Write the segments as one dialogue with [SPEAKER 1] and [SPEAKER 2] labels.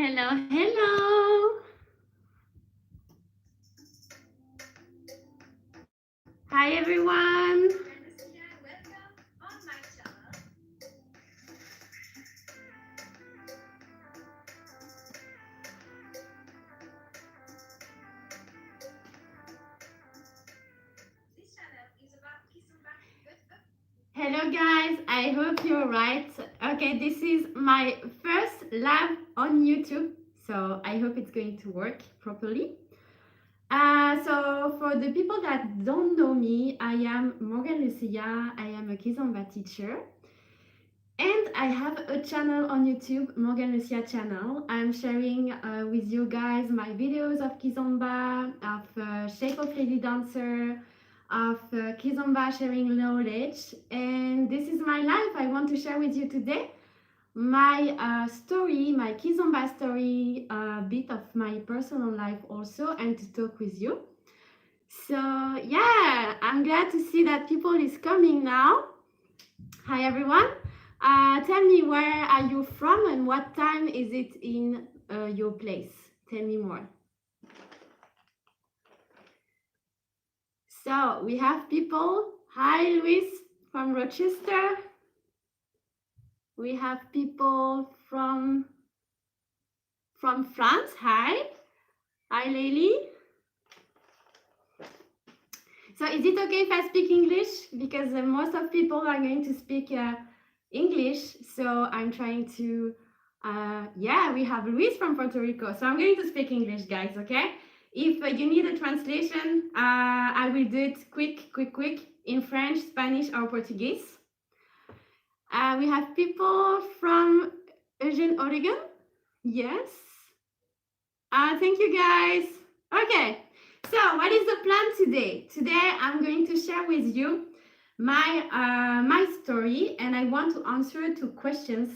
[SPEAKER 1] Hello, hello. Hi, everyone. Hello, guys. I hope you're right. Okay, this is my first live on YouTube, so I hope it's going to work properly. So for the people that don't know me, I am Morgane Lucia. I am a Kizomba teacher. And I have a channel on YouTube, Morgane Lucia channel. I'm sharing with you guys my videos of Kizomba, of Shape of Lady Dancer, of Kizomba sharing knowledge. And this is my life. I want to share with you today my story, my Kizomba story, a bit of my personal life also, and to talk with you. So yeah, I'm glad to see that people is coming now. Hi everyone. Tell me, where are you from and what time is it in your place? Tell me more. So we have people. Hi, Luis from Rochester. We have people from France. Hi. Hi, Leili. So is it okay if I speak English? Because most of people are going to speak English, so I'm trying to, yeah, we have Luis from Puerto Rico, so I'm going to speak English, guys, okay? If you need a translation, I will do it quick in French, Spanish, or Portuguese. We have people from Eugene, Oregon. Yes. Thank you, guys. Okay, so what is the plan today? Today, I'm going to share with you my story, and I want to answer to questions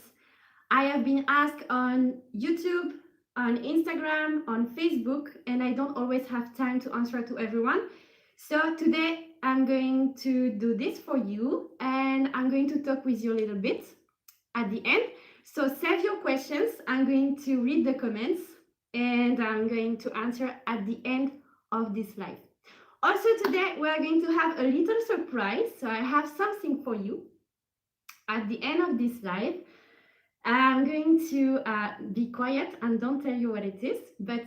[SPEAKER 1] I have been asked on YouTube, on Instagram, on Facebook, and I don't always have time to answer to everyone. So today I'm going to do this for you, and I'm going to talk with you a little bit at the end. So save your questions. I'm going to read the comments, and I'm going to answer at the end of this live. Also today we are going to have a little surprise, so I have something for you at the end of this live. I'm going to be quiet and don't tell you what it is, but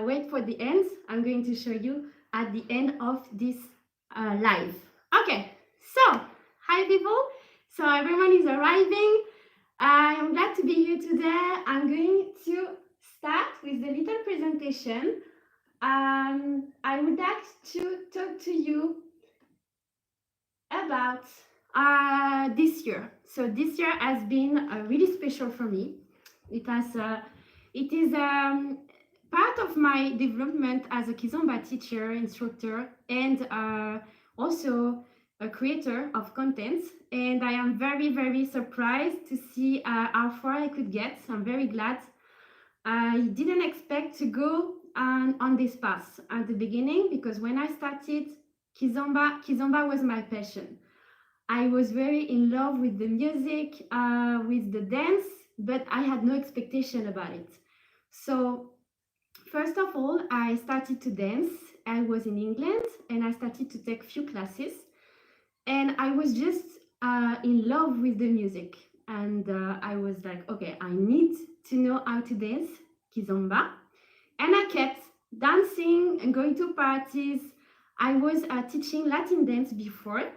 [SPEAKER 1] wait for the end. I'm going to show you at the end of this live. Okay, so hi people. So everyone is arriving. I am glad to be here today. I'm going to start with the little presentation. I would like to talk to you about this year. So this year has been really special for me. It is part of my development as a Kizomba teacher, instructor, and also a creator of content. And I am very surprised to see how far I could get. I'm very glad. I didn't expect to go on this path at the beginning, because when I started Kizomba was my passion. I was very in love with the music, with the dance, but I had no expectation about it. So first of all, I started to dance. I was in England and I started to take few classes, and I was just in love with the music. And I was like, okay, I need to know how to dance Kizomba. And I kept dancing and going to parties. I was teaching Latin dance before,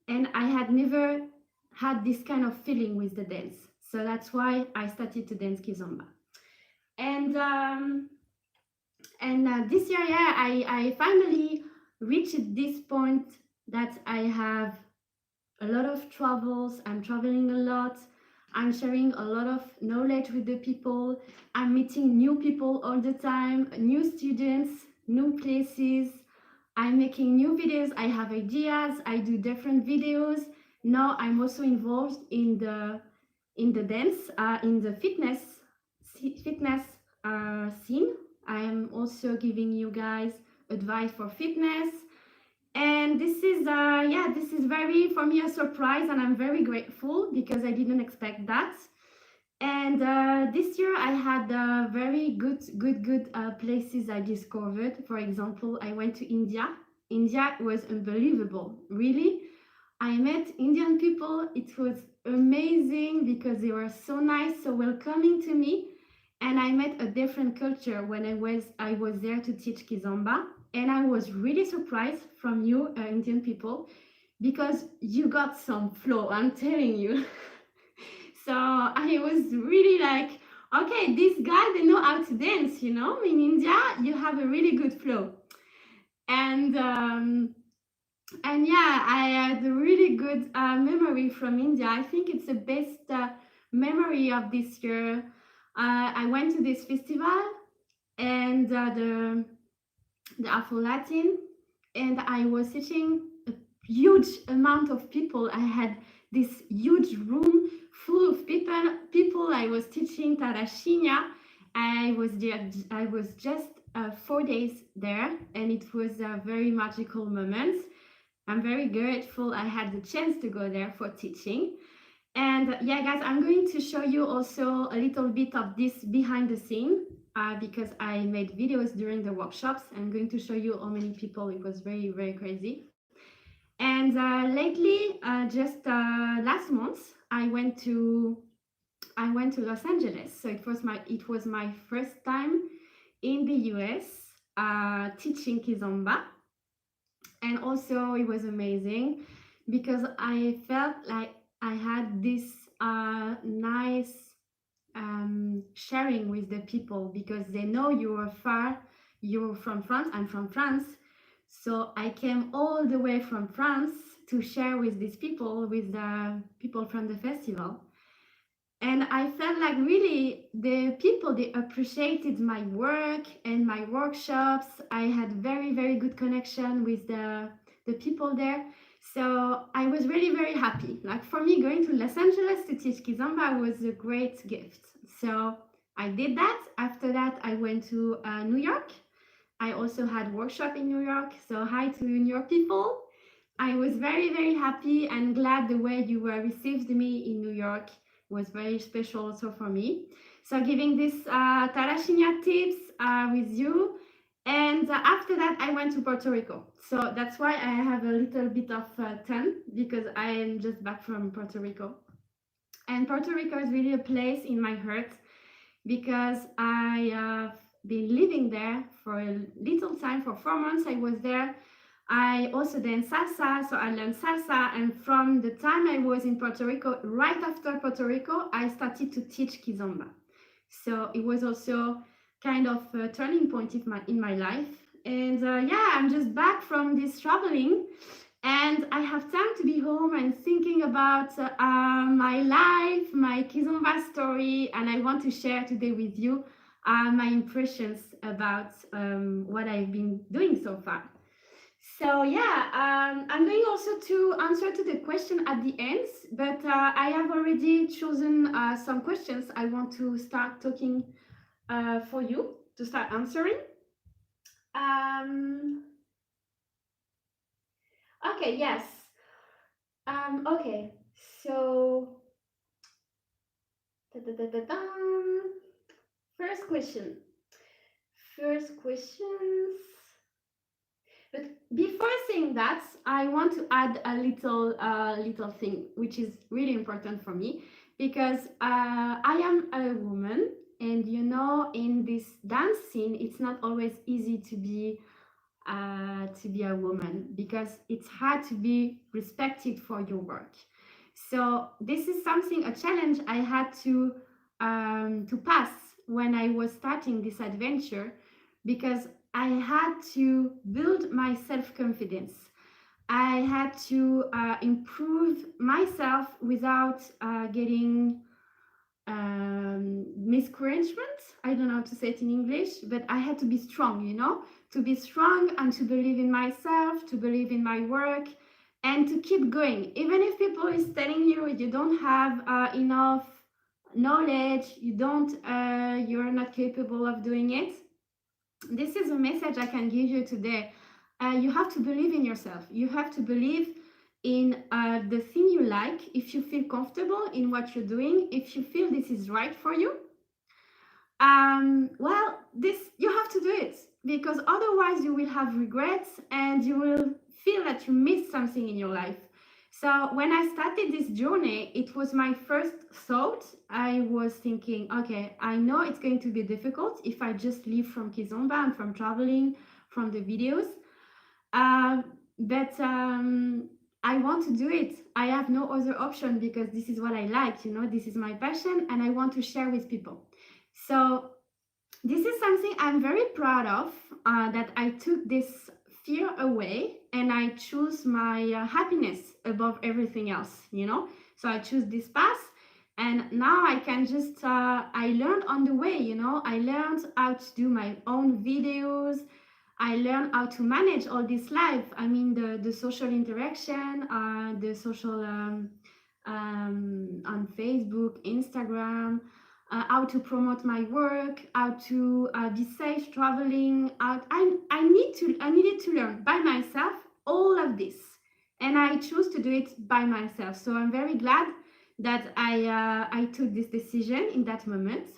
[SPEAKER 1] and I had never had this kind of feeling with the dance. So that's why I started to dance Kizomba. And this year, yeah, I finally reached this point that I have a lot of travels. I'm traveling a lot. I'm sharing a lot of knowledge with the people. I'm meeting new people all the time, new students, new places. I'm making new videos. I have ideas. I do different videos. Now I'm also involved in the dance, in the fitness scene. I am also giving you guys advice for fitness. And this is this is very, for me, a surprise, and I'm very grateful because I didn't expect that. And this year I had very good places I discovered. For example, I went to India. India was unbelievable, really. I met Indian people. It was amazing because they were so nice, so welcoming to me. And I met a different culture when I was there to teach Kizomba. And I was really surprised from you, Indian people, because you got some flow, I'm telling you. So I was really like, okay, these guys, they know how to dance, you know? In India, you have a really good flow. And yeah, I had a really good memory from India. I think it's the best memory of this year. I went to this festival and the Afro Latin, and I was teaching a huge amount of people. I had this huge room full of people. I was teaching Tarashinha. I was just 4 days there, and it was a very magical moment. I'm very grateful I had the chance to go there for teaching. And yeah, guys, I'm going to show you also a little bit of this behind the scene because I made videos during the workshops. I'm going to show you how many people. It was very, very crazy. And lately, just last month, I went to Los Angeles. So it was my first time in the US teaching Kizomba. And also it was amazing because I felt like I had this nice sharing with the people because they know you're from France. I'm from France, so I came all the way from France to share with these people, with the people from the festival. And I felt like really the people, they appreciated my work and my workshops. I had very, very good connection with the people there. So I was really, very happy. Like for me, going to Los Angeles to teach Kizomba was a great gift. So I did that. After that, I went to New York. I also had workshop in New York. So hi to New York people. I was very, very happy and glad the way you received me in New York was very special also for me. So giving this Tarashinha tips with you. And after that, I went to Puerto Rico. So that's why I have a little bit of tan because I am just back from Puerto Rico. And Puerto Rico is really a place in my heart because I have been living there for a little time. For 4 months, I was there. I also dance salsa, so I learned salsa, and from the time I was in Puerto Rico, right after Puerto Rico, I started to teach Kizomba. So it was also kind of a turning point in my life. And yeah, I'm just back from this traveling, and I have time to be home and thinking about my life, my Kizomba story, and I want to share today with you my impressions about what I've been doing so far. So yeah, I'm going also to answer to the question at the end, but I have already chosen some questions I want to start talking for you to start answering. Okay, yes. Okay, so first question. First questions. But before saying that, I want to add a little thing, which is really important for me, because I am a woman, and you know, in this dance scene, it's not always easy to be a woman because it's hard to be respected for your work. So this is something, a challenge I had to pass when I was starting this adventure, because I had to build my self-confidence. I had to improve myself without getting miscouragement. I don't know how to say it in English, but I had to be strong, you know, to be strong and to believe in myself, to believe in my work, and to keep going. Even if people is telling you you don't have enough knowledge, you're not capable of doing it. This is a message I can give you today. You have to believe in yourself. You have to believe in the thing you like, if you feel comfortable in what you're doing, if you feel this is right for you, well, this you have to do it, because otherwise you will have regrets and you will feel that you missed something in your life. So when I started this journey, it was my first thought. I was thinking, okay, I know it's going to be difficult if I just live from Kizomba and from traveling, from the videos. But I want to do it. I have no other option because this is what I like, you know, this is my passion and I want to share with people. So this is something I'm very proud of, that I took this fear away and I choose my happiness above everything else, you know. So I choose this path and now I can just, I learned on the way, you know. I learned how to do my own videos. I learned how to manage all this life. I mean, the social interaction, the social on Facebook, Instagram, how to promote my work, how to be safe traveling. I needed to learn by myself all of this, and I choose to do it by myself. So I'm very glad that I took this decision in that moment.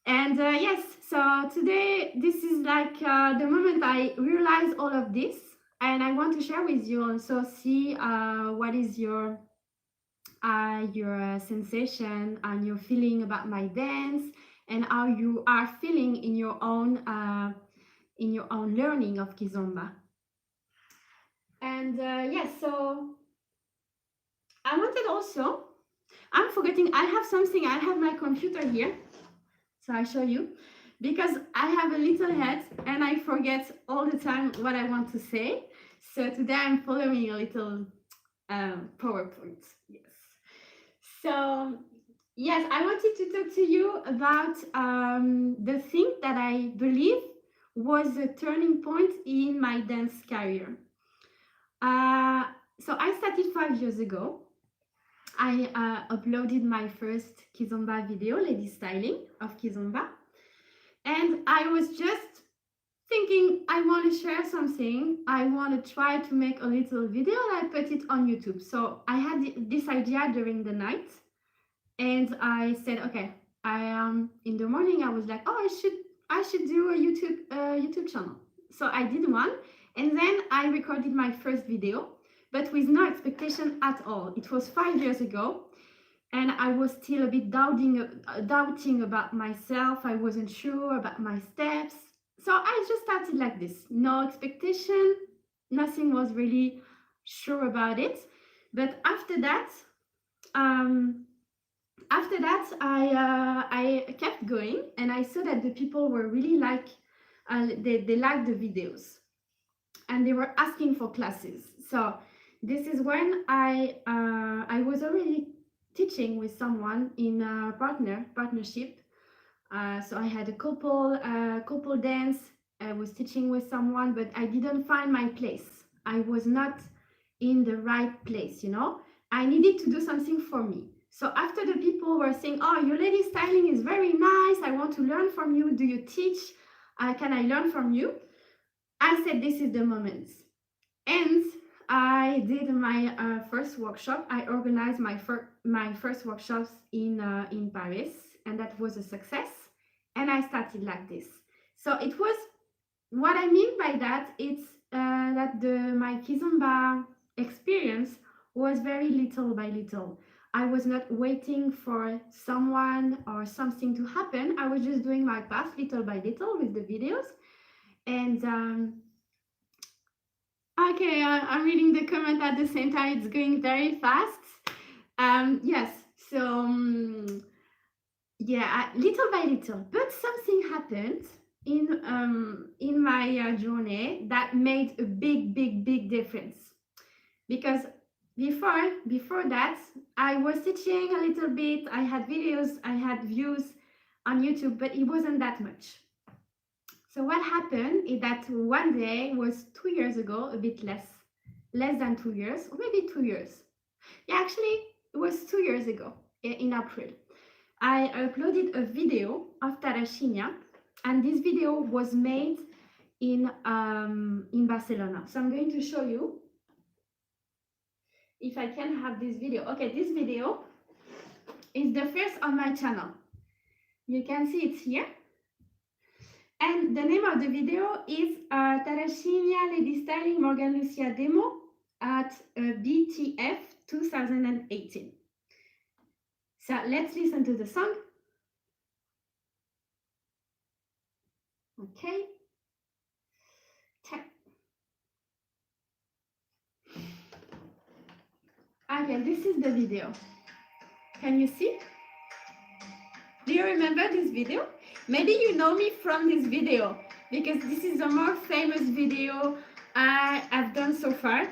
[SPEAKER 1] And yes, so today this is like the moment I realized all of this, and I want to share with you also, see what is your sensation and your feeling about my dance, and how you are feeling in your own learning of Kizomba. And yes, so I wanted also, I'm forgetting, I have something, I have my computer here. So I show you, because I have a little head and I forget all the time what I want to say. So today I'm following a little PowerPoint. Yes. So yes, I wanted to talk to you about the thing that I believe was a turning point in my dance career. So I started 5 years ago. I uploaded my first Kizomba video, Lady Styling of Kizomba. And I was just thinking, I want to share something. I want to try to make a little video and I put it on YouTube. So I had this idea during the night. And I said, okay, in the morning, I was like, oh, I should do a YouTube channel. So I did one. And then I recorded my first video, but with no expectation at all. It was 5 years ago, and I was still a bit doubting about myself. I wasn't sure about my steps. So I just started like this, no expectation, nothing was really sure about it. But after that, I kept going, and I saw that the people were really they liked the videos, and they were asking for classes. So this is when I was already teaching with someone in a partnership. So I had a couple dance. I was teaching with someone, but I didn't find my place. I was not in the right place, you know. I needed to do something for me. So after the people were saying, oh, your lady styling is very nice, I want to learn from you, do you teach? Can I learn from you? I said, this is the moment. And I did my first workshop. I organized my first workshops in Paris, and that was a success. And I started like this. So it was, what I mean by that, it's that my Kizomba experience was very little by little. I was not waiting for someone or something to happen. I was just doing my path little by little with the videos. And okay, I'm reading the comment at the same time. It's going very fast. Yes, so yeah, little by little, but something happened in my journey that made a big difference. Because before that, I was teaching a little bit. I had videos, I had views on YouTube, but it wasn't that much. So what happened is that one day, was 2 years ago, a bit less than 2 years, or maybe 2 years. Yeah, actually, it was 2 years ago, in April. I uploaded a video of Tarashinia, and this video was made in Barcelona. So I'm going to show you. if I can have this video. Okay, this video is the first on my channel. You can see it here. And the name of the video is Tarashinia Lady Styling Morgane Lucia Demo at BTF 2018. So let's listen to the song. Okay. Okay, this is the video. Can you see? Do you remember this video? Maybe you know me from this video because this is the more famous video I have done so far.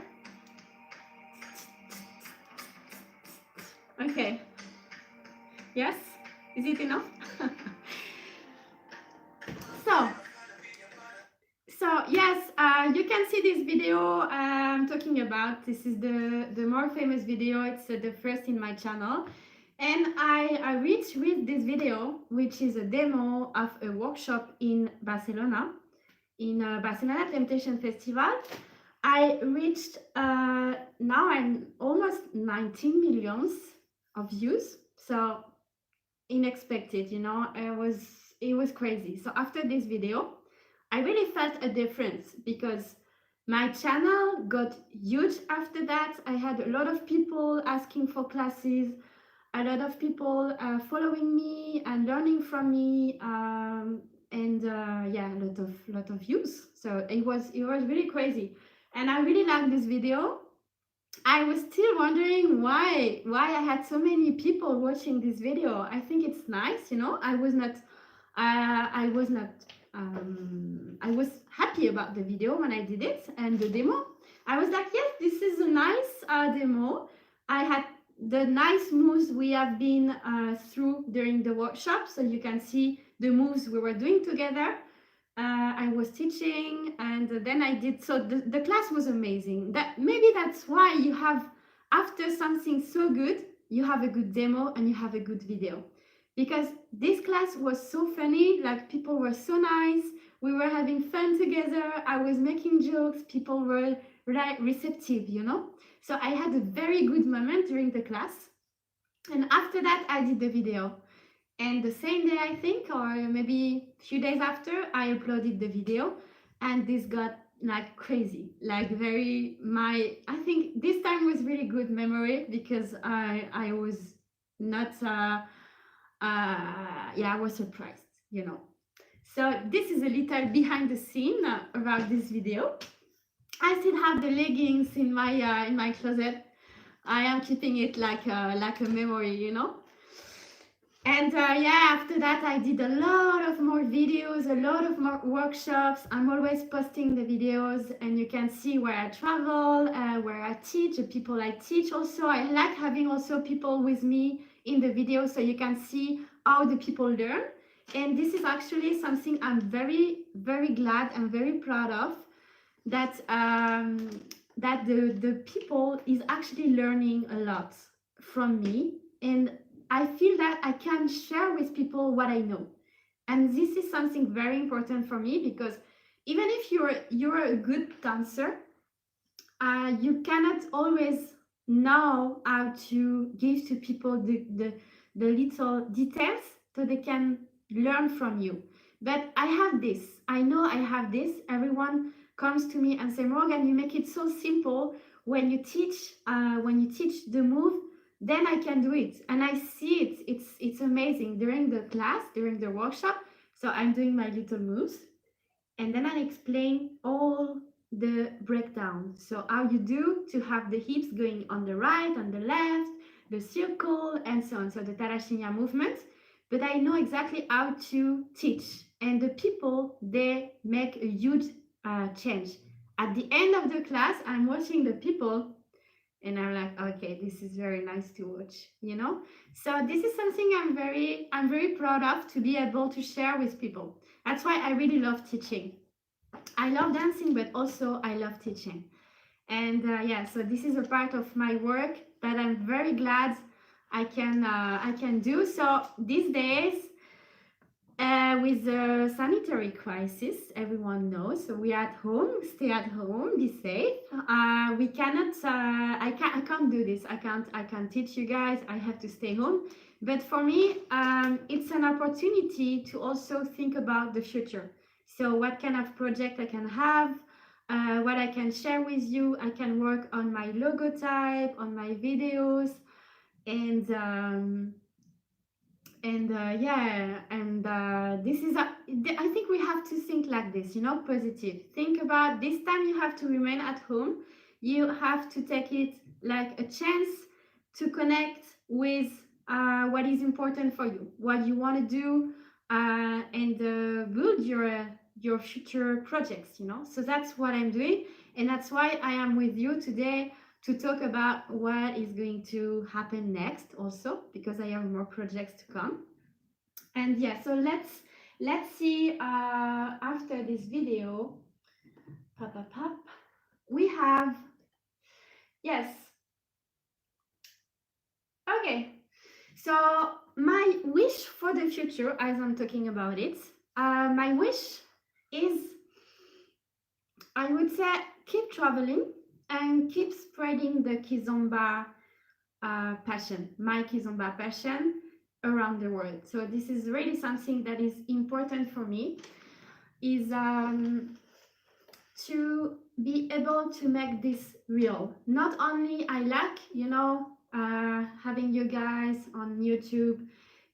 [SPEAKER 1] Okay. Yes? Is it enough? So yes, you can see this video I'm talking about. This is the more famous video. It's the first in my channel. And I reached with this video, which is a demo of a workshop in Barcelona, in Barcelona Temptation Festival. I reached, now I'm almost 19 millions of views. So unexpected, you know, it was crazy. So after this video, I really felt a difference because my channel got huge after that. I had a lot of people asking for classes, a lot of people following me and learning from me, and yeah, a lot of views. So it was really crazy, and I really liked this video. I was still wondering why I had so many people watching this video. I think it's nice, you know. I was happy about the video when I did it and the demo. I was like, yes, this is a nice demo. I had the nice moves we have been through during the workshop, so you can see the moves we were doing together. I was teaching, and then I did, so the class was amazing. Maybe that's why you have, after something so good, you have a good demo and you have a good video, because this class was so funny. Like, people were so nice, we were having fun together, I was making jokes, people were like receptive, you know. So I had a very good moment during the class, and after that I did the video. And the same day, I think, or maybe a few days after, I uploaded the video, and this got like crazy, like I think this time was really good memory, because I was not, yeah, I was surprised, you know. So this is a little behind the scene about this video. I still have the leggings in my closet. I am keeping it like a memory, you know. And yeah, after that I did a lot of more videos, a lot of more workshops. I'm always posting the videos, and you can see where I travel, where I teach, the people I teach. Also, I like having also people with me in the video, so you can see how the people learn. And this is actually something I'm very, very glad and very proud of, that that the people is actually learning a lot from me, and I feel that I can share with people what I know. And this is something very important for me, because even if you're a good dancer, you cannot always know how to give to people the little details so they can learn from you. But I have this. I know I have this. Everyone comes to me and say, Morgane, you make it so simple when you teach the move. Then I can do it, and I see it. It's amazing during the class, during the workshop. So I'm doing my little moves, and then I explain all the breakdown. So how you do to have the hips going on the right, on the left, the circle, and so on. So the Tarashinia movement. But I know exactly how to teach, and the people, they make a huge change. At the end of the class, I'm watching the people, and I'm like, okay, this is very nice to watch, you know. So this is something I'm very proud of, to be able to share with people. That's why I really love teaching. I love dancing, but also I love teaching. And yeah, so this is a part of my work that I'm very glad I can do. So these days, With the sanitary crisis, everyone knows. So we are at home, stay at home, be safe. We cannot. I can't do this. I can't teach you guys. I have to stay home. But for me, it's an opportunity to also think about the future. So what kind of project I can have, what I can share with you. I can work on my logotype, on my videos, and yeah, and this is I think we have to think like this, you know, positive. Think about this time you have to remain at home. You have to take it like a chance to connect with what is important for you, what you want to do, and build your future projects, you know. So that's what I'm doing, and that's why I am with you today to talk about what is going to happen next also, because I have more projects to come. And yeah, so let's see after this video, we have, yes, okay. So my wish for the future, as I'm talking about it, my wish is, I would say, keep traveling and keep spreading the Kizomba passion, my Kizomba passion around the world. So this is really something that is important for me, is to be able to make this real. Not only I like, you know, having you guys on YouTube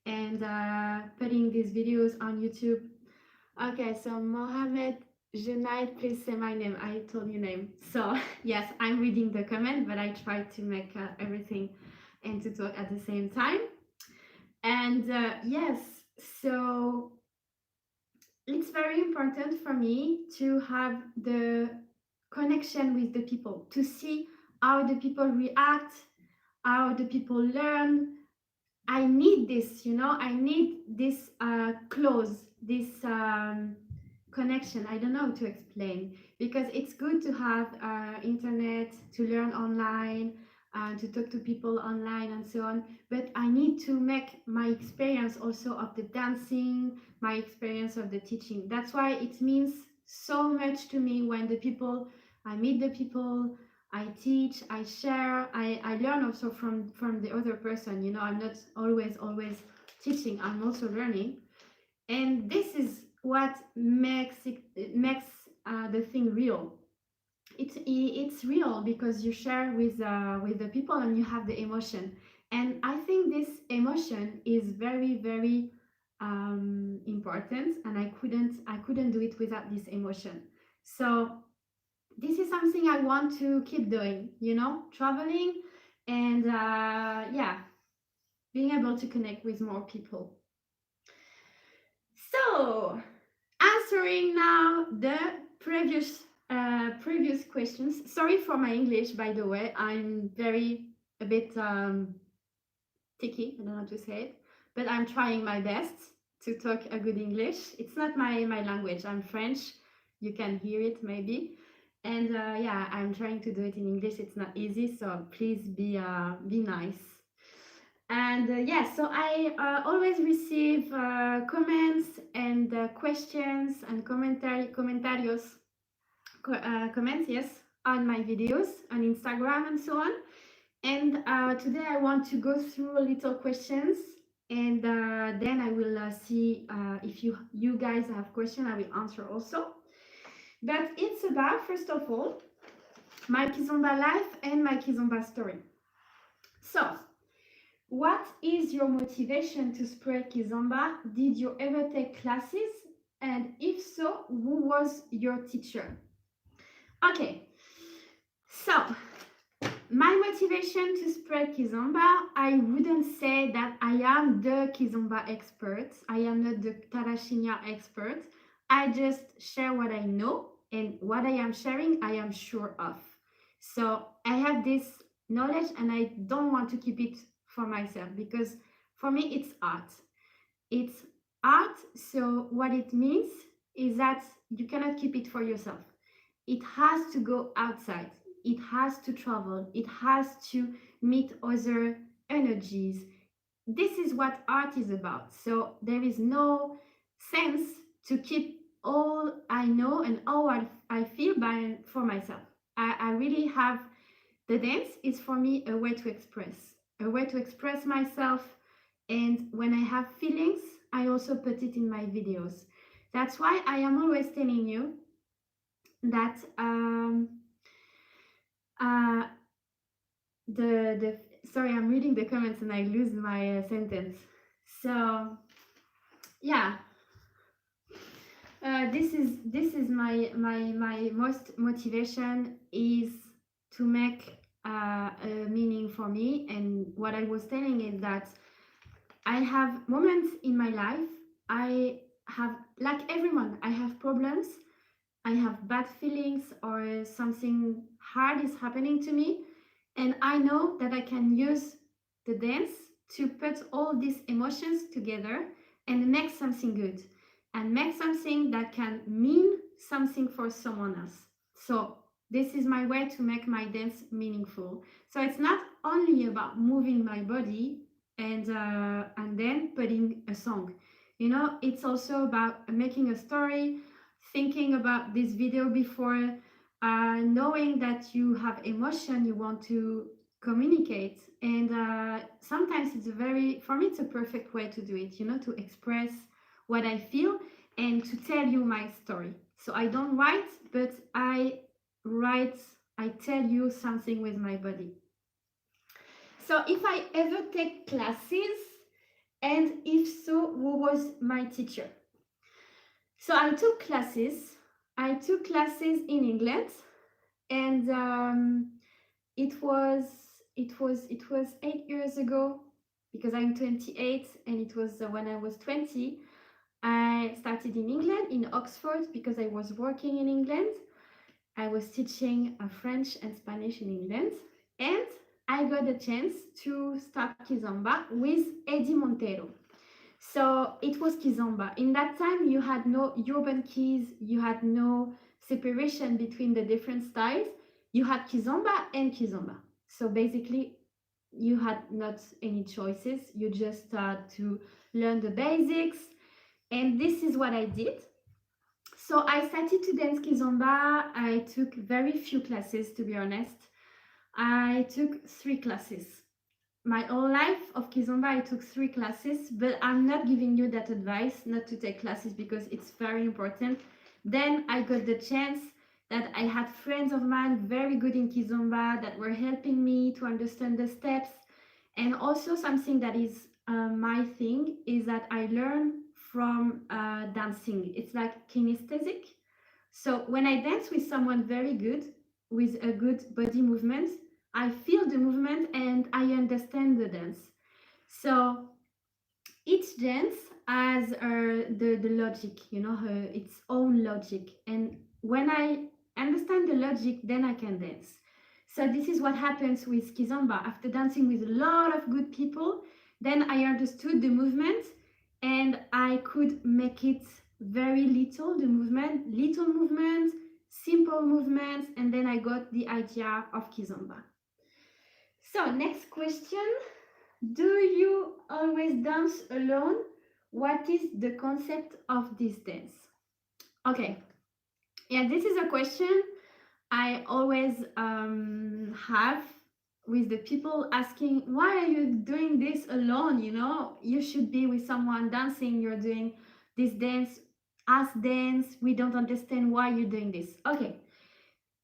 [SPEAKER 1] and putting these videos on YouTube. Okay, so Mohammed Junaid, please say my name. I told you name. So yes, I'm reading the comment, but I try to make everything and to talk at the same time. And yes, so it's very important for me to have the connection with the people, to see how the people react, how the people learn. I need this, you know, I need this close, this connection. I don't know how to explain, because it's good to have internet, to learn online, to talk to people online and so on, but I need to make my experience also of the dancing, my experience of the teaching. That's why it means so much to me when the people, I meet the people, I teach, I share, I learn also from the other person. You know, I'm not always teaching, I'm also learning. And this is what makes the thing real. It's real because you share with the people and you have the emotion. And I think this emotion is very important, and I couldn't do it without this emotion. So this is something I want to keep doing, you know, traveling and yeah, being able to connect with more people. So answering now the previous questions. Sorry for my English, by the way. I'm a bit ticky. I don't know how to say it, but I'm trying my best to talk a good English. It's not my language. I'm French. You can hear it maybe. And yeah, I'm trying to do it in English. It's not easy, so please be nice. And yes, so I always receive comments and questions and comentarios, comments, yes, on my videos on Instagram and so on. And today I want to go through a little questions, and then I will see if you guys have questions. I will answer also. But it's about, first of all, my Kizomba life and my Kizomba story. So, what is your motivation to spread Kizomba? Did you ever take classes? And if so, who was your teacher? Okay, so my motivation to spread Kizomba, I wouldn't say that I am the Kizomba expert. I am not the Tarashinya expert. I just share what I know, and what I am sharing, I am sure of. So I have this knowledge and I don't want to keep it for myself, because for me it's art. It's art, so what it means is that you cannot keep it for yourself. It has to go outside. It has to travel. It has to meet other energies. This is what art is about. So there is no sense to keep all I know and all I feel for myself. I really have, the dance is for me a way to express myself. And when I have feelings, I also put it in my videos. That's why I am always telling you that the sorry, I'm reading the comments and I lose my sentence. So yeah, this is my most motivation is to make a meaning for me. And what I was telling is that I have moments in my life, I have, like everyone, I have problems, I have bad feelings, or something hard is happening to me, and I know that I can use the dance to put all these emotions together and make something good, and make something that can mean something for someone else. So this is my way to make my dance meaningful. So it's not only about moving my body and then putting a song. You know, it's also about making a story, thinking about this video before, knowing that you have emotion you want to communicate. And sometimes it's a very, for me, it's a perfect way to do it, you know, to express what I feel and to tell you my story. So I don't write, but I write, I tell you something with my body. So if I ever take classes, and if so, who was my teacher? So I took classes in England, and it was 8 years ago, because I'm 28, and it was when I was 20. I started in England, in Oxford, because I was working in England. I was teaching French and Spanish in England, and I got the chance to start Kizomba with Eddie Montero. So it was Kizomba. In that time, you had no urban keys, you had no separation between the different styles. You had Kizomba and Kizomba. So basically, you had not any choices. You just had to learn the basics. And this is what I did. So I started to dance Kizomba. I took very few classes, to be honest. I took 3 classes. My whole life of Kizomba, I took 3 classes, but I'm not giving you that advice not to take classes, because it's very important. Then I got the chance that I had friends of mine very good in Kizomba that were helping me to understand the steps. And also something that is my thing is that I learn from dancing. It's like kinesthetic. So when I dance with someone very good, with a good body movement, I feel the movement and I understand the dance. So each dance has the logic, you know, its own logic. And when I understand the logic, then I can dance. So this is what happens with Kizomba. After dancing with a lot of good people, then I understood the movement and I could make it very little movement, simple movements, and then I got the idea of Kizomba. So next question, do you always dance alone? What is the concept of this dance? Okay, yeah, this is a question I always have with the people asking, why are you doing this alone? You know, you should be with someone dancing. You're doing this dance, us dance. We don't understand why you're doing this. Okay,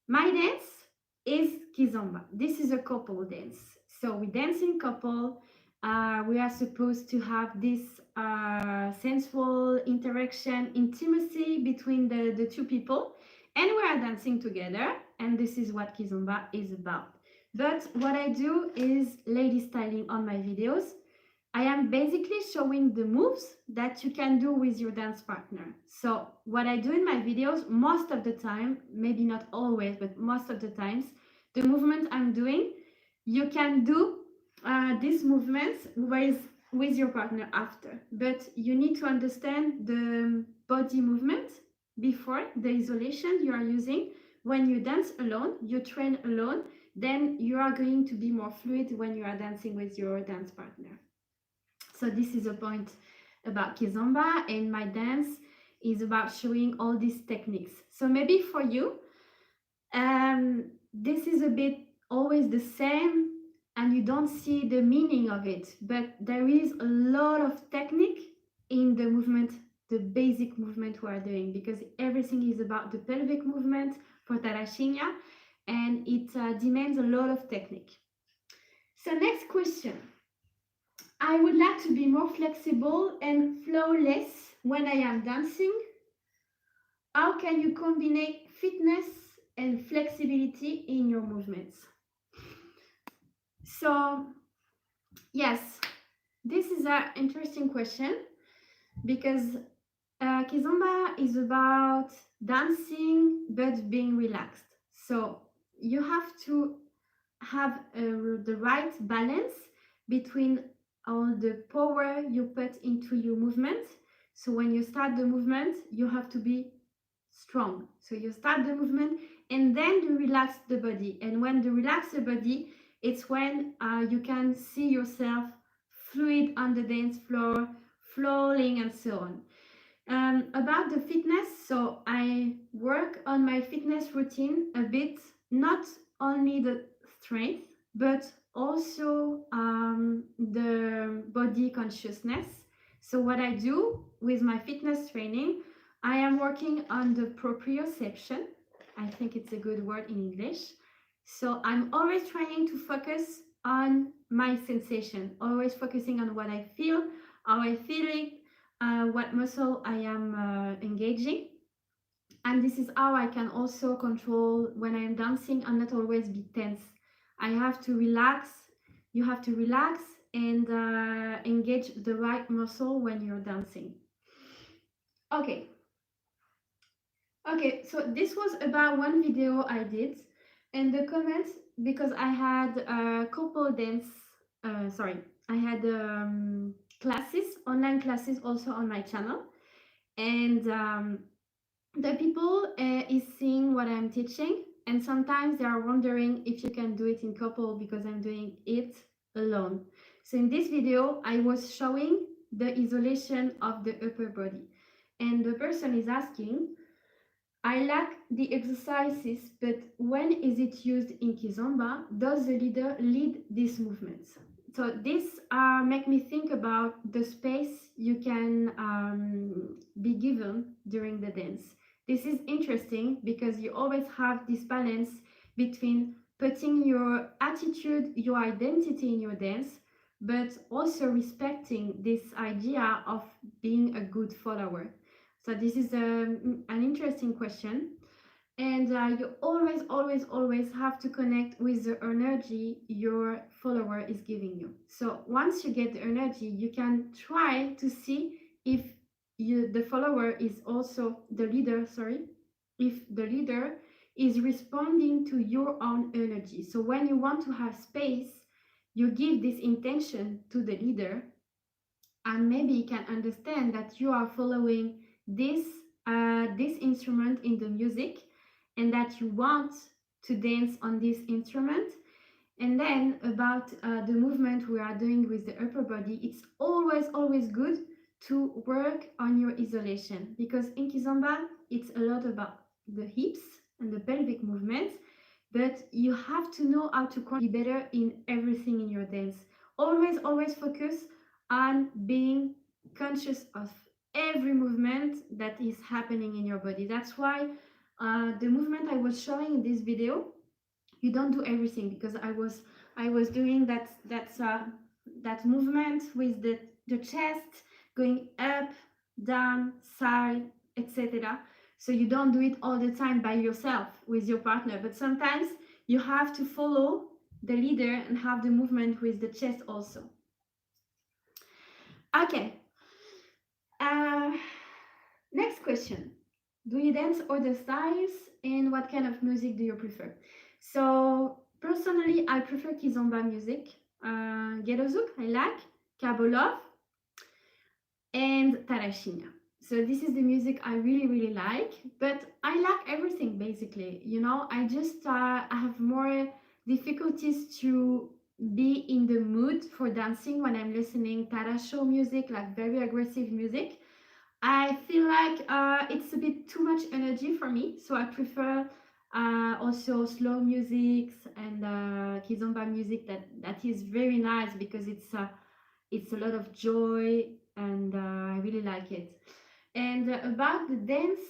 [SPEAKER 1] my dance is Kizomba. This is a couple dance. So we dance in couple. We are supposed to have this sensual interaction, intimacy between the 2 people. And we are dancing together. And this is what Kizomba is about. But what I do is lady styling on my videos. I am basically showing the moves that you can do with your dance partner. So what I do in my videos, most of the time, maybe not always, but most of the times, the movement I'm doing, you can do these movements with your partner after. But you need to understand the body movement before, the isolation you are using. When you dance alone, you train alone, then you are going to be more fluid when you are dancing with your dance partner. So this is a point about Kizomba, and my dance is about showing all these techniques. So maybe for you, this is a bit always the same and you don't see the meaning of it, but there is a lot of technique in the movement, the basic movement we are doing, because everything is about the pelvic movement for Tarashinya, and it demands a lot of technique. So next question. I would like to be more flexible and flawless when I am dancing. How can you combine fitness and flexibility in your movements? So yes, this is an interesting question, because Kizomba is about dancing but being relaxed. So you have to have the right balance between all the power you put into your movement. So when you start the movement, you have to be strong. So you start the movement and then you relax the body. And when you relax the body, it's when you can see yourself fluid on the dance floor, flowing and so on. About the fitness, so I work on my fitness routine a bit, not only the strength, but also the body consciousness. So what I do with my fitness training, I am working on the proprioception. I think it's a good word in English. So I'm always trying to focus on my sensation, always focusing on what I feel, how I feel it, what muscle I am engaging. And this is how I can also control when I'm dancing and not always be tense. I have to relax. You have to relax and engage the right muscle when you're dancing. Okay. Okay, so this was about one video I did, and the comments, because I had a couple dance, I had classes, online classes also on my channel, and the people is seeing what I'm teaching, and sometimes they are wondering if you can do it in couple because I'm doing it alone. So in this video, I was showing the isolation of the upper body, and the person is asking, I like the exercises, but when is it used in Kizomba? Does the leader lead these movements? So this make me think about the space you can be given during the dance. This is interesting because you always have this balance between putting your attitude, your identity in your dance, but also respecting this idea of being a good follower. So this is an interesting question. And you always have to connect with the energy your follower is giving you. So once you get the energy, you can try to see if the follower is also the leader, if the leader is responding to your own energy. So when you want to have space, you give this intention to the leader, and maybe you can understand that you are following this instrument in the music, and that you want to dance on this instrument. And then about the movement we are doing with the upper body, it's always good to work on your isolation, because in Kizomba it's a lot about the hips and the pelvic movements, but you have to know how to be better in everything in your dance. Always focus on being conscious of every movement that is happening in your body. That's why the movement I was showing in this video, you don't do everything, because I was doing that movement with the chest going up, down, side, etc. So you don't do it all the time by yourself with your partner, but sometimes you have to follow the leader and have the movement with the chest also. Okay. Next question. Do you dance other styles, and what kind of music do you prefer? So personally, I prefer Kizomba music. Gerozuk, I like, Kabolov, and Tarashinya. So this is the music I really like, but I like everything basically. You know, I just I have more difficulties to be in the mood for dancing when I'm listening Tara show music, like very aggressive music. I feel like it's a bit too much energy for me, so I prefer also slow music and Kizomba music that is very nice because it's a lot of joy and I really like it. And about the dance,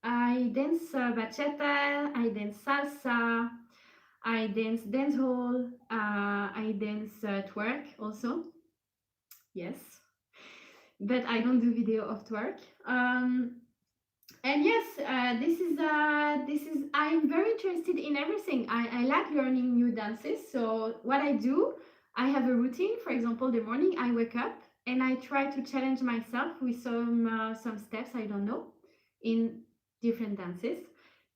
[SPEAKER 1] I dance bachata, I dance salsa, I dance dancehall, I dance twerk also. Yes, but I don't do video of twerk. And yes, this is I'm very interested in everything. I like learning new dances. So what I do, I have a routine. For example, the morning I wake up and I try to challenge myself with some steps I don't know in different dances.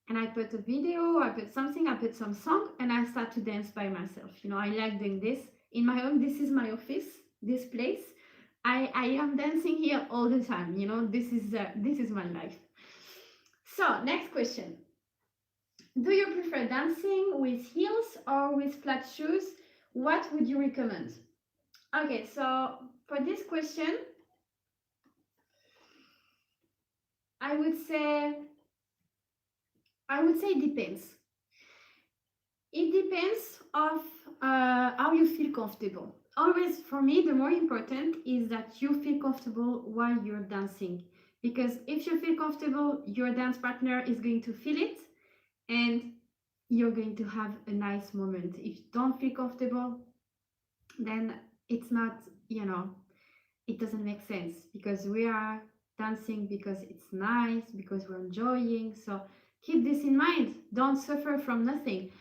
[SPEAKER 1] And I put a video, I put something, I put some song, and I start to dance by myself. You know, I like doing this in my own. This is my office, this place. I am dancing here all the time. You know, this is my life. So, next question. Do you prefer dancing with heels or with flat shoes? What would you recommend? Okay, so for this question, I would say it depends. It depends of how you feel comfortable. Always, for me, the more important is that you feel comfortable while you're dancing. Because if you feel comfortable, your dance partner is going to feel it, and you're going to have a nice moment. If you don't feel comfortable, then it's not, it doesn't make sense because we are dancing because it's nice, because we're enjoying. So keep this in mind. Don't suffer from nothing.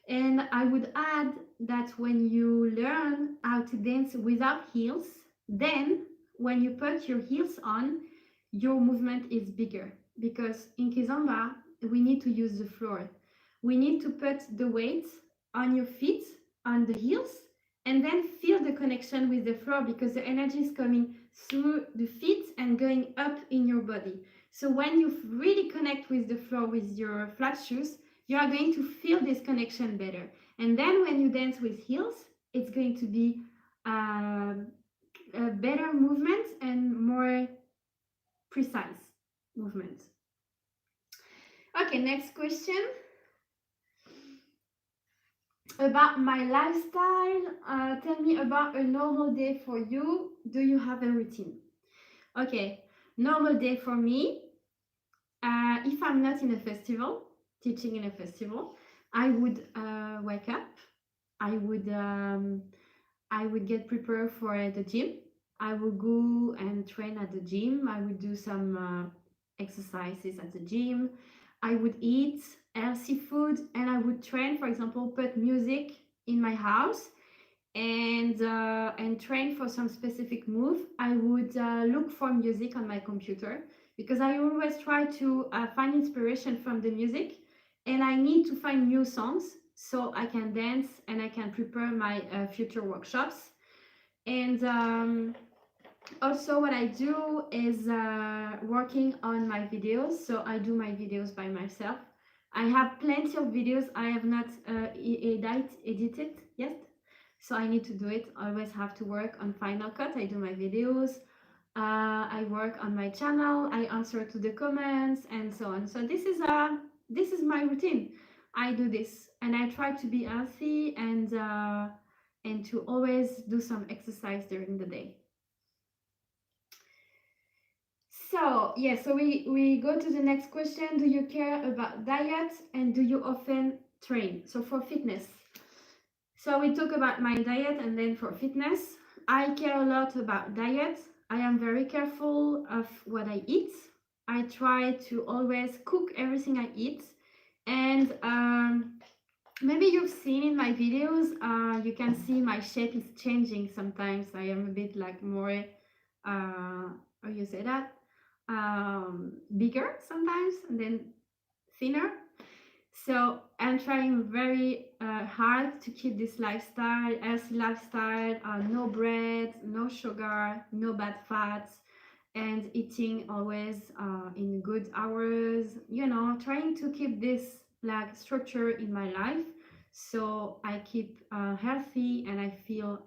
[SPEAKER 1] And I would add that when you learn how to dance without heels, then when you put your heels on, your movement is bigger because in Kizomba, we need to use the floor. We need to put the weight on your feet, on the heels, and then feel the connection with the floor because the energy is coming through the feet and going up in your body. So when you really connect with the floor with your flat shoes, you are going to feel this connection better. And then when you dance with heels, it's going to be a better movement and more precise movement. Okay, next question. About my lifestyle, tell me about a normal day for you. Do you have a routine? Okay, normal day for me. If I'm not in a festival, teaching in a festival, I would wake up. I would get prepared for the gym. I would go and train at the gym. I would do some exercises at the gym. I would eat healthy food and I would train, for example, put music in my house and train for some specific move. I would look for music on my computer because I always try to find inspiration from the music and I need to find new songs so I can dance and I can prepare my future workshops. And also what I do is working on my videos. So I do my videos by myself. I have plenty of videos I have not edited yet. So I need to do it. I always have to work on Final Cut. I do my videos. I work on my channel. I answer to the comments and so on. So this is my routine. I do this and I try to be healthy and to always do some exercise during the day. So yeah, so we go to the next question. Do you care about diet and do you often train? So for fitness. So we talk about my diet and then for fitness. I care a lot about diet. I am very careful of what I eat. I try to always cook everything I eat. And maybe you've seen in my videos, you can see my shape is changing sometimes. I am a bit like more, how you say that? Bigger sometimes and then thinner. So I'm trying very hard to keep this lifestyle, healthy lifestyle, no bread, no sugar, no bad fats, and eating always in good hours, trying to keep this like structure in my life so I keep healthy, and I feel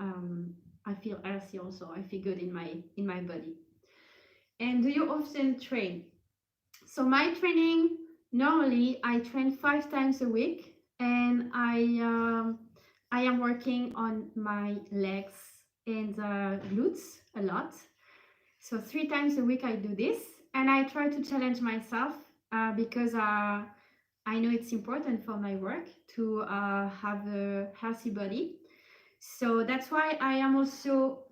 [SPEAKER 1] healthy also. I feel good in my body. And do you often train? So my training, normally I train 5 times a week, and I am working on my legs and glutes a lot. So 3 times a week I do this, and I try to challenge myself because I know it's important for my work to have a healthy body. So that's why I am also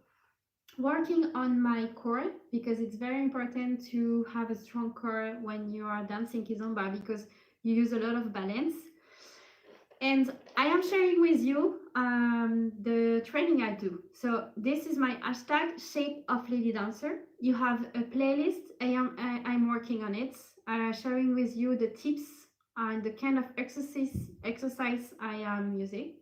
[SPEAKER 1] working on my core, because it's very important to have a strong core when you are dancing Kizomba, because you use a lot of balance. And I am sharing with you the training I do. So this is my hashtag shape of lady dancer. You have a playlist. I'm working on it, sharing with you the tips and the kind of exercise I am using.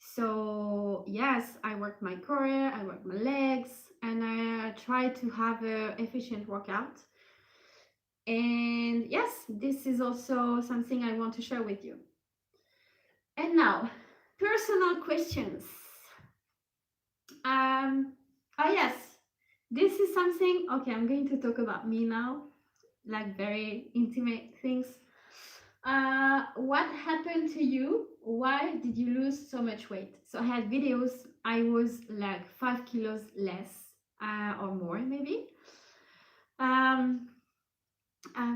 [SPEAKER 1] So yes, I work my core, I work my legs, and I try to have an efficient workout. And yes, this is also something I want to share with you. And now, personal questions. Oh yes, this is something, okay, I'm going to talk about me now, like very intimate things. What happened to you? Why did you lose so much weight? So I had videos, I was like 5 kilos less or more maybe. I'm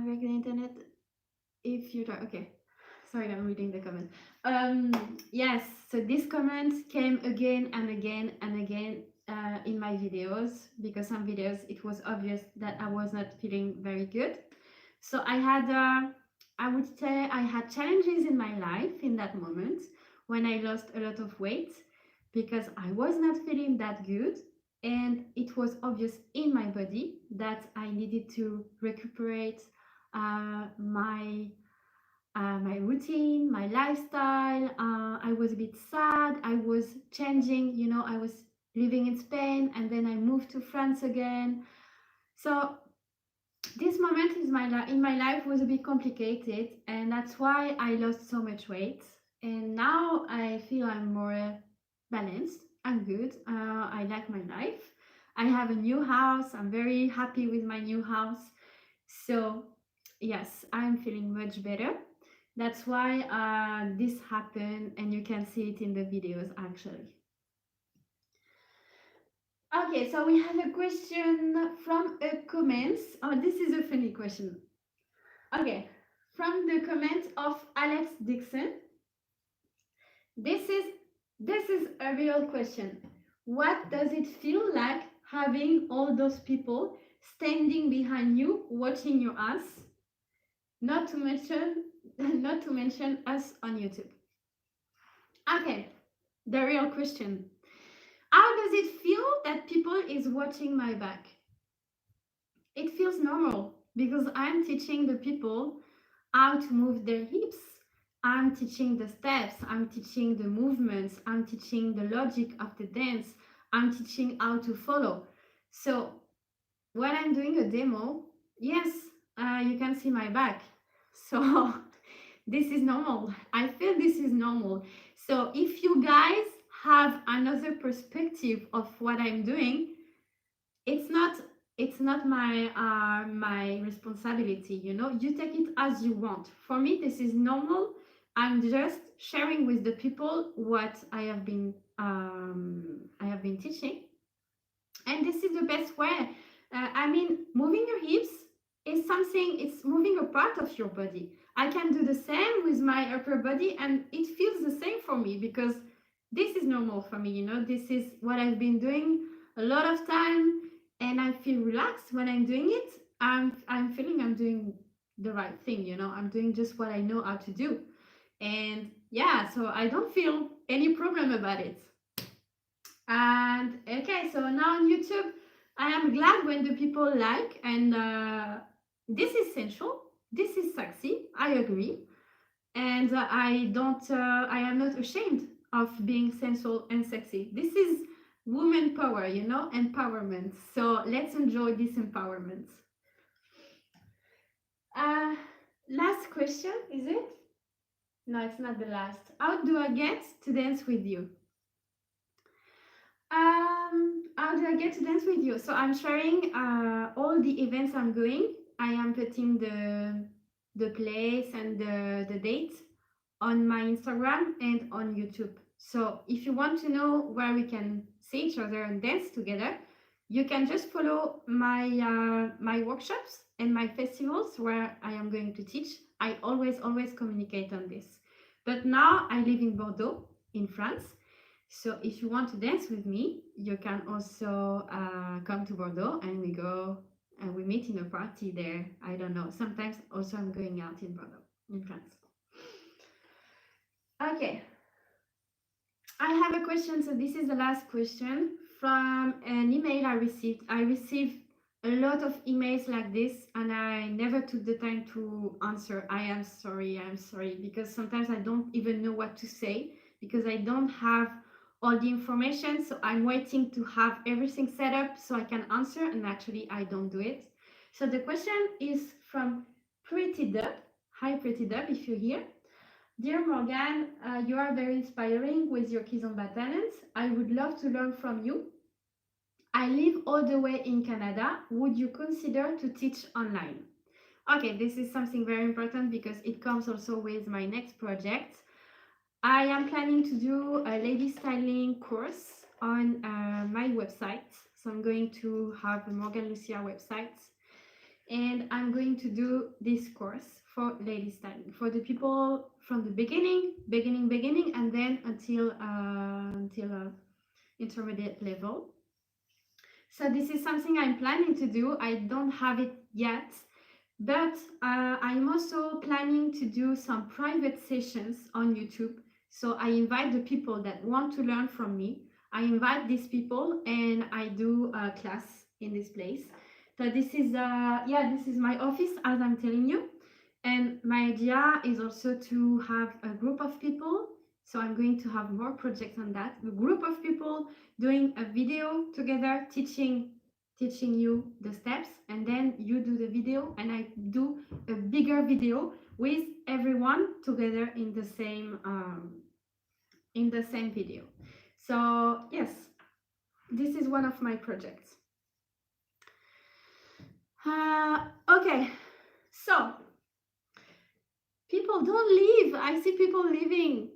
[SPEAKER 1] breaking the internet. If you don't, okay. Sorry, I'm reading the comment. Yes, so this comment came again and again and again in my videos, because some videos it was obvious that I was not feeling very good. So I had, I would say, I had challenges in my life in that moment when I lost a lot of weight, because I was not feeling that good, and it was obvious in my body that I needed to recuperate my routine, my lifestyle. I was a bit sad. I was changing, I was living in Spain, and then I moved to France again. So this moment in my life was a bit complicated, and that's why I lost so much weight. And now I feel I'm more balanced. I'm good. I like my life. I have a new house. I'm very happy with my new house. So yes, I'm feeling much better. That's why this happened, and you can see it in the videos actually. Okay, so we have a question from a comment. Oh, this is a funny question. Okay, from the comment of Alex Dixon. This is a real question. What does it feel like having all those people standing behind you watching your ass? Not to mention us on YouTube. Okay, the real question. How does it feel that people is watching my back? It feels normal, because I'm teaching the people how to move their hips. I'm teaching the steps, I'm teaching the movements, I'm teaching the logic of the dance, I'm teaching how to follow. So when I'm doing a demo, yes, you can see my back. So this is normal. I feel this is normal. So if you guys have another perspective of what I'm doing, it's not my responsibility. You take it as you want. For me, this is normal. I'm just sharing with the people what I have been teaching, and this is the best way. Moving your hips is something. It's moving a part of your body. I can do the same with my upper body, and it feels the same for me, because this is normal for me. This is what I've been doing a lot of time, and I feel relaxed when I'm doing it. I'm feeling I'm doing the right thing. I'm doing just what I know how to do, and yeah, so I don't feel any problem about it. And okay, so now on YouTube, I am glad when the people like, and this is sensual, this is sexy, I agree. And I am not ashamed of being sensual and sexy. This is woman power, empowerment. So let's enjoy this empowerment. Last question, is it? No, it's not the last. How do I get to dance with you? How do I get to dance with you? So I'm sharing all the events I'm going. I am putting the place and the date on my Instagram and on YouTube. So if you want to know where we can see each other and dance together, you can just follow my workshops and my festivals where I am going to teach. I always communicate on this. But now I live in Bordeaux, in France. So if you want to dance with me, you can also come to Bordeaux and we go and we meet in a party there. I don't know. Sometimes also I'm going out in Bordeaux, in France. Okay, I have a question. So this is the last question from an email I received. I received a lot of emails like this and I never took the time to answer. I am sorry, because sometimes I don't even know what to say because I don't have all the information. So I'm waiting to have everything set up so I can answer, and actually I don't do it. So the question is from Pretty Dub. Hi Pretty Dub, if you're here. Dear Morgane, you are very inspiring with your Kizomba talents. I would love to learn from you. I live all the way in Canada. Would you consider to teach online? Okay, this is something very important because it comes also with my next project. I am planning to do a lady styling course on my website. So I'm going to have a Morgane Lucia website and I'm going to do this course for lady styling for the people from the beginning, and then until intermediate level. So this is something I'm planning to do. I don't have it yet, but I'm also planning to do some private sessions on YouTube. So I invite the people that want to learn from me. I invite these people and I do a class in this place. So this is this is my office, as I'm telling you. And my idea is also to have a group of people. So I'm going to have more projects on that. A group of people doing a video together, teaching you the steps, and then you do the video and I do a bigger video with everyone together in the same video. So yes, this is one of my projects. Okay, so people don't leave. I see people leaving.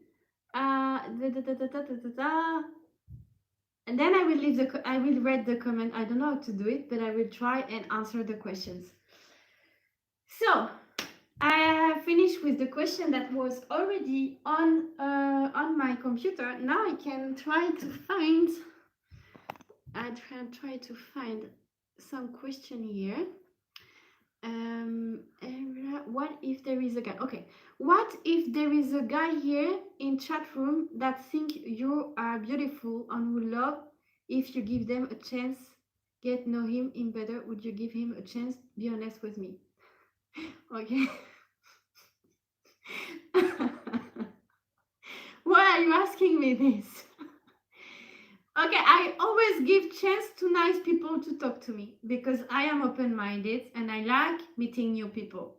[SPEAKER 1] And then I will read the comment. I don't know how to do it, but I will try and answer the questions. So I have finished with the question that was already on my computer. Now I can try to find. I try to find some question here. What if there is a guy? Okay, what if there is a guy here in chat room that think you are beautiful and would love if you give them a chance, get know him in better? Would you give him a chance? Be honest with me. Okay. Why are you asking me this? Okay, I always give chance to nice people to talk to me because I am open-minded and I like meeting new people.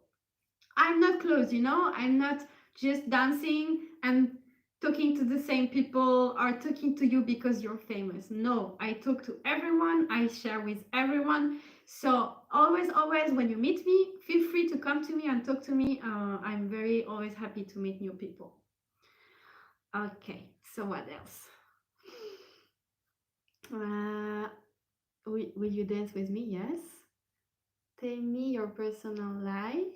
[SPEAKER 1] I'm not close, you know? I'm not just dancing and talking to the same people or talking to you because you're famous. No, I talk to everyone, I share with everyone. So always, when you meet me, feel free to come to me and talk to me. I'm very always happy to meet new people. Okay, so what else? Will you dance with me? Yes. Tell me your personal life.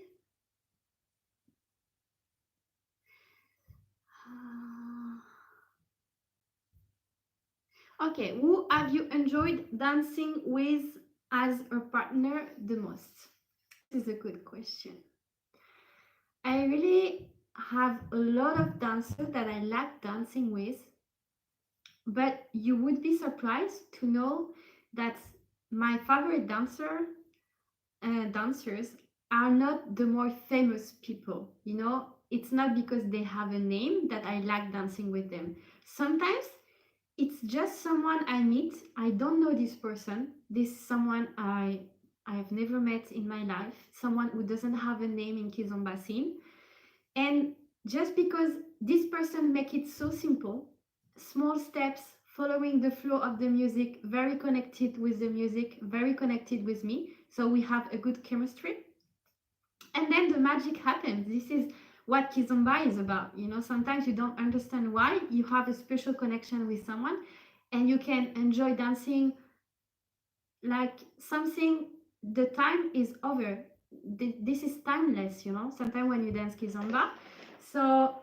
[SPEAKER 1] Okay, who have you enjoyed dancing with as a partner the most? This is a good question. I really have a lot of dancers that I like dancing with, but you would be surprised to know that my favorite dancers are not the more famous people. You know, it's not because they have a name that I like dancing with them. Sometimes it's just someone I meet. I don't know this person. This is someone I have never met in my life. Someone who doesn't have a name in Kizomba scene. And just because this person make it so simple, small steps, following the flow of the music, very connected with the music, very connected with me, so we have a good chemistry, and then the magic happens. This is what Kizomba is about. You know, sometimes you don't understand why. You have a special connection with someone and you can enjoy dancing like something, the time is over. This is timeless, you know, sometimes when you dance Kizomba. So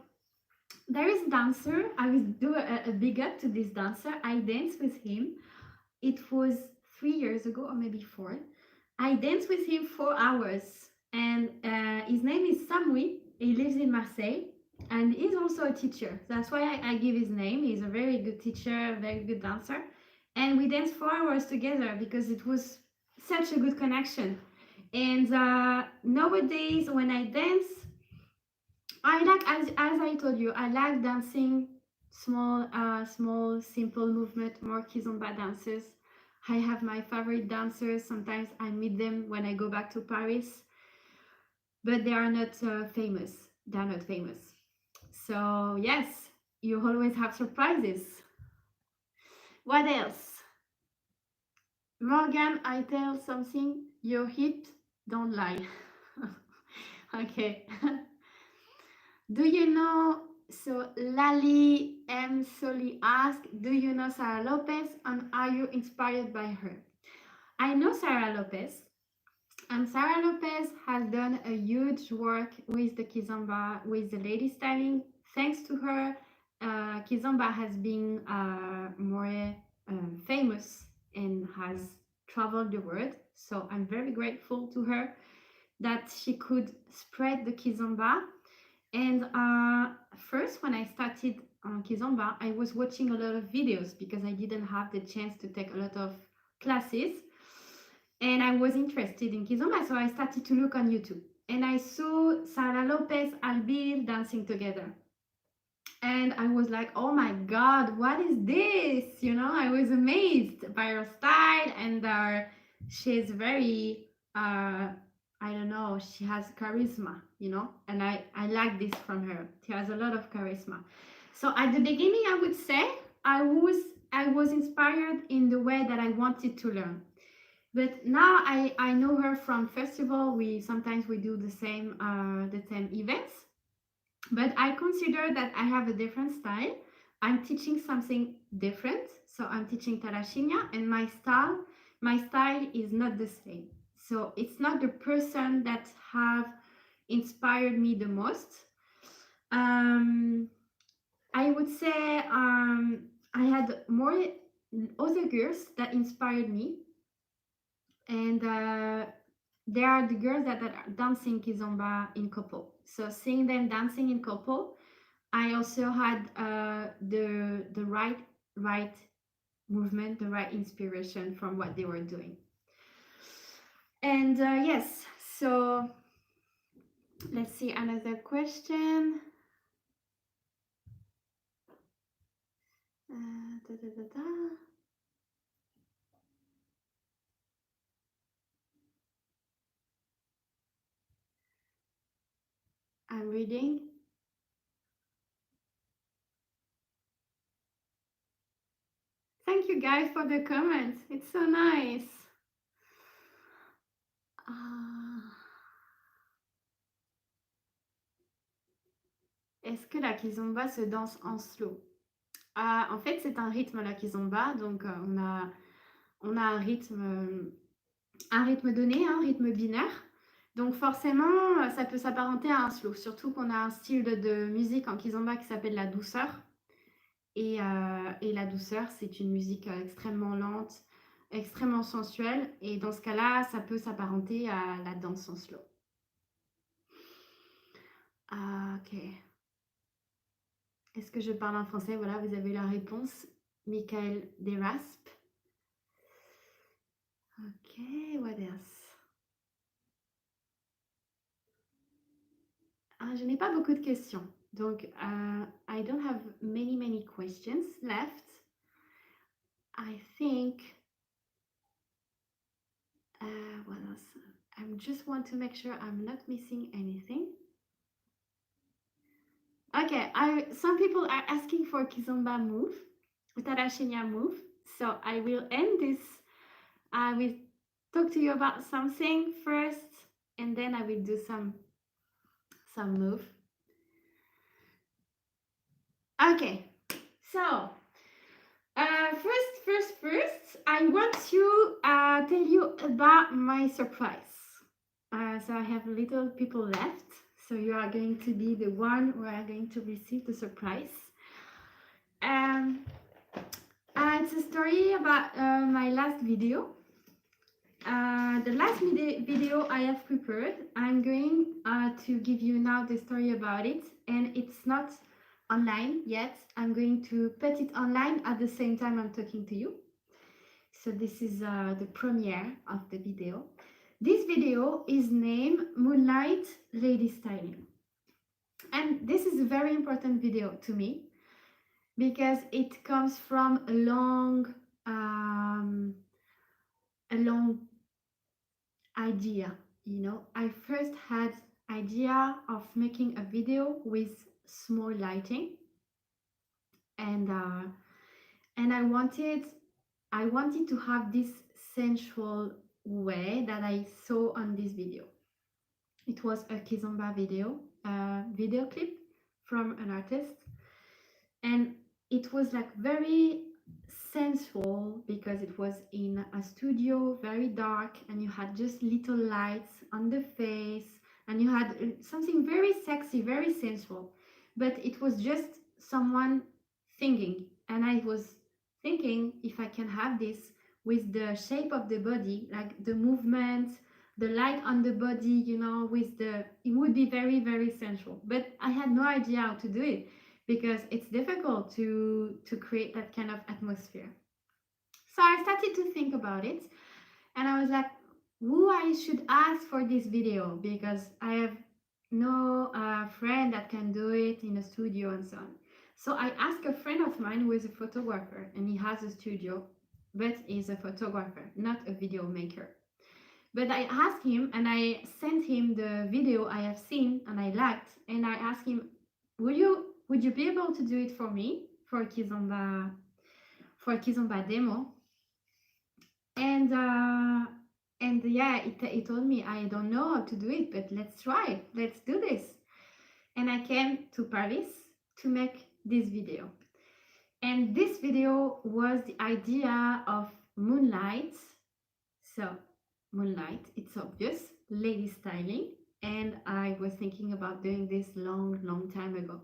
[SPEAKER 1] there is a dancer, I will do a big up to this dancer. I danced with him. It was 3 years ago or maybe four. I danced with him 4 hours, and his name is Samui. He lives in Marseille, and he's also a teacher. That's why I give his name. He's a very good teacher, a very good dancer, and we danced 4 hours together because it was such a good connection. And nowadays, when I dance, I like, as I told you, I like dancing small, simple movement, more Kizomba dances. I have my favorite dancers. Sometimes I meet them when I go back to Paris, but they are not famous. They are not famous. So yes, you always have surprises. What else? Morgane, I tell something. Your hips don't lie. Okay. Do you know? So Lali M. Soli asked, do you know Sarah Lopez and are you inspired by her? I know Sarah Lopez, and Sarah Lopez has done a huge work with the Kizomba, with the lady styling. Thanks to her, Kizomba has been more famous and has traveled the world. So I'm very grateful to her that she could spread the Kizomba. And first, when I started on Kizomba, I was watching a lot of videos because I didn't have the chance to take a lot of classes. And I was interested in Kizomba, so I started to look on YouTube. And I saw Sarah Lopez, Albil dancing together. And I was like, oh my God, what is this? You know, I was amazed by her style, and she's very, I don't know, she has charisma, you know, and I like this from her. She has a lot of charisma. So at the beginning, I would say I was inspired in the way that I wanted to learn. But now I know her from festival. We sometimes we do the same events, but I consider that I have a different style. I'm teaching something different. So I'm teaching Tarashinya, and my style is not the same. So it's not the person that have inspired me the most. I would say I had more other girls that inspired me, and they are the girls that are dancing Kizomba in couple. So seeing them dancing in couple, I also had the right movement, the right inspiration from what they were doing. And yes, so let's see another question. Da, da, da, da. I'm reading. Thank you guys for the comments. It's so nice. Est-ce que la kizomba se danse en slow? En fait, c'est un rythme la kizomba, donc on a un rythme donné, un rythme binaire. Donc forcément, ça peut s'apparenter à un slow, surtout qu'on a un style de musique en kizomba qui s'appelle la douceur. Et la douceur, c'est une musique extrêmement lente, extrêmement sensuelle. Et dans ce cas-là, ça peut s'apparenter à la danse en slow. Ok. Est-ce que je parle en français? Voilà, vous avez la réponse. Michael Derasp. Ok, what else? Je n'ai pas beaucoup de questions. Donc, I don't have many questions left. I think, what else? I just want to make sure I'm not missing anything. Okay, some people are asking for Kizomba move, Utarashenya move. So I will end this. I will talk to you about something first, and then I will do some move. Okay, so first, I want to tell you about my surprise. So I have little people left, so you are going to be the one who are going to receive the surprise. It's a story about my last video. The last video I have prepared, I'm going to give you now the story about it, and it's not online yet. I'm going to put it online at the same time I'm talking to you. So this is the premiere of the video. This video is named Moonlight Lady Styling. And this is a very important video to me because it comes from a long idea. You know, I first had idea of making a video with small lighting, and I wanted to have this sensual way that I saw on this video. It was a Kizomba video clip from an artist, and it was like very sensual because it was in a studio, very dark, and you had just little lights on the face, and you had something very sexy, very sensual, but it was just someone thinking, and I was thinking if I can have this with the shape of the body, like the movement, the light on the body, you know, it would be very, very sensual, but I had no idea how to do it because it's difficult to create that kind of atmosphere. So I started to think about it, and I was like, who I should ask for this video, because I have no friend that can do it in a studio and so on. So I asked a friend of mine who is a photographer, and he has a studio, but he's a photographer, not a video maker. But I asked him, and I sent him the video I have seen and I liked, and I asked him, would you be able to do it for me for Kizomba demo? And yeah, he told me, I don't know how to do it, but let's try, let's do this. And I came to Paris to make this video. And this video was the idea of Moonlight. So Moonlight, it's obvious, lady styling, and I was thinking about doing this long time ago.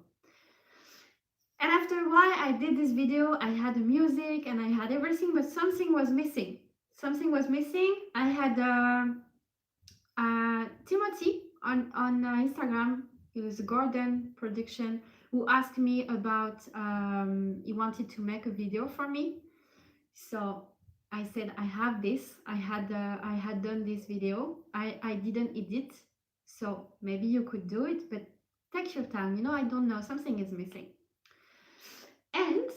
[SPEAKER 1] And after a while I did this video, I had the music and I had everything, but something was missing. I had Timothy on Instagram, it was Gordon Production, who asked me about he wanted to make a video for me. So I said, I have this. I had done this video. I didn't edit, so maybe you could do it, but take your time. You know, I don't know. Something is missing. And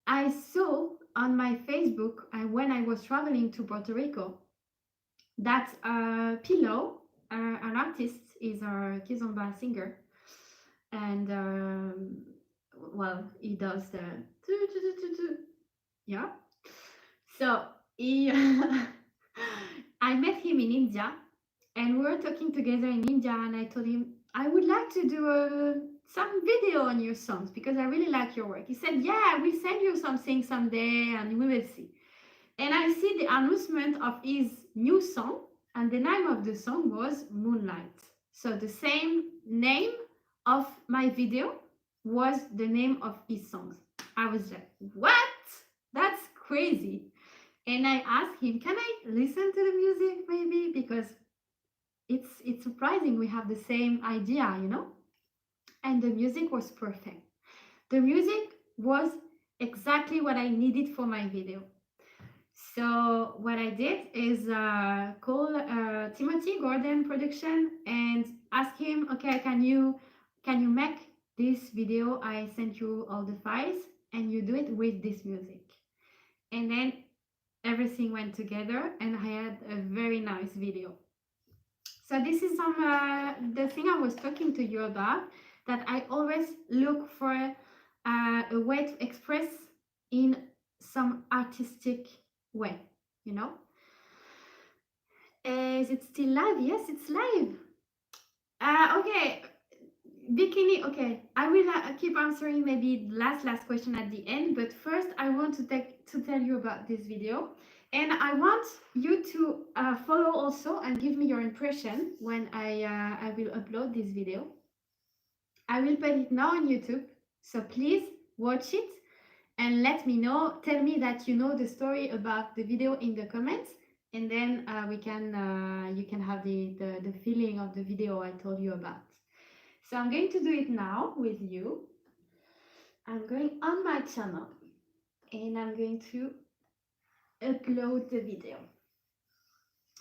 [SPEAKER 1] I saw on my Facebook when I was traveling to Puerto Rico that Pillow, an artist, is a Kizomba singer, and well, he does the yeah. So he I met him in India, and we were talking together in India, and I told him I would like to do some video on your songs because I really like your work. He said, yeah, we'll send you something someday and we will see. And I see the announcement of his new song, and the name of the song was Moonlight. So the same name of my video was the name of his songs. I was like, what? That's crazy. And I asked him, can I listen to the music maybe? Because it's surprising we have the same idea, you know? And the music was perfect. The music was exactly what I needed for my video. So what I did is call Timothy Gordon Production and ask him, okay, can you make this video? I sent you all the files and you do it with this music. And then everything went together and I had a very nice video. So this is the thing I was talking to you about, that I always look for a way to express in some artistic way, you know. Is it still live? Yes, it's live. Okay, bikini. Okay, I will keep answering maybe last question at the end, but first I want to tell you about this video, and I want you to follow also and give me your impression when I will upload this video. I will put it now on YouTube, so please watch it and let me know. Tell me that you know the story about the video in the comments, and then you can have the feeling of the video I told you about. So I'm going to do it now with you. I'm going on my channel and I'm going to upload the video.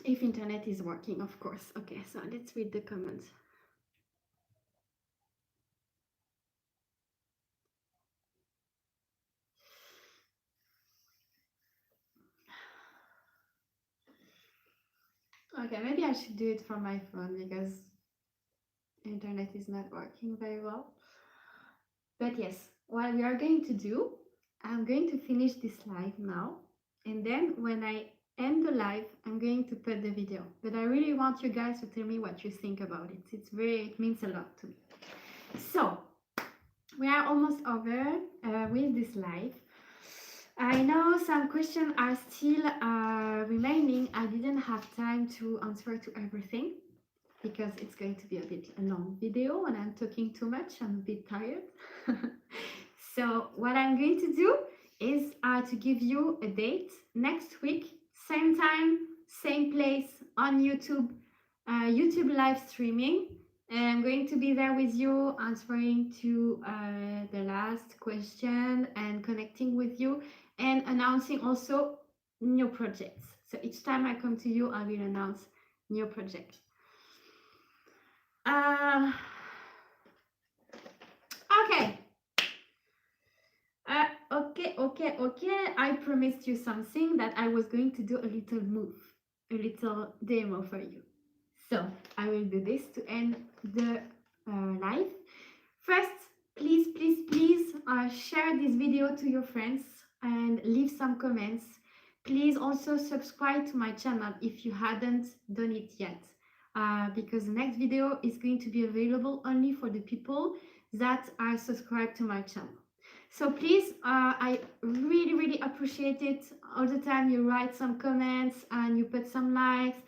[SPEAKER 1] If internet is working, of course. Okay, so let's read the comments. Okay, maybe I should do it from my phone because internet is not working very well. But yes, what we are going to do, I'm going to finish this live now, and then when I end the live, I'm going to put the video. But I really want you guys to tell me what you think about it. It means a lot to me. So we are almost over with this live. I know some questions are still remaining. I didn't have time to answer to everything because it's going to be a bit a long video and I'm talking too much. I'm a bit tired. So what I'm going to do is to give you a date next week, same time, same place on YouTube, YouTube live streaming. And I'm going to be there with you, answering to the last question and connecting with you and announcing also new projects. So each time I come to you, I will announce new projects. Okay. Okay. I promised you something, that I was going to do a little move, a little demo for you. So I will do this to end the live. First, please share this video to your friends and leave some comments. Please also subscribe to my channel if you hadn't done it yet, because the next video is going to be available only for the people that are subscribed to my channel. So please, I really appreciate it. All the time you write some comments and you put some likes.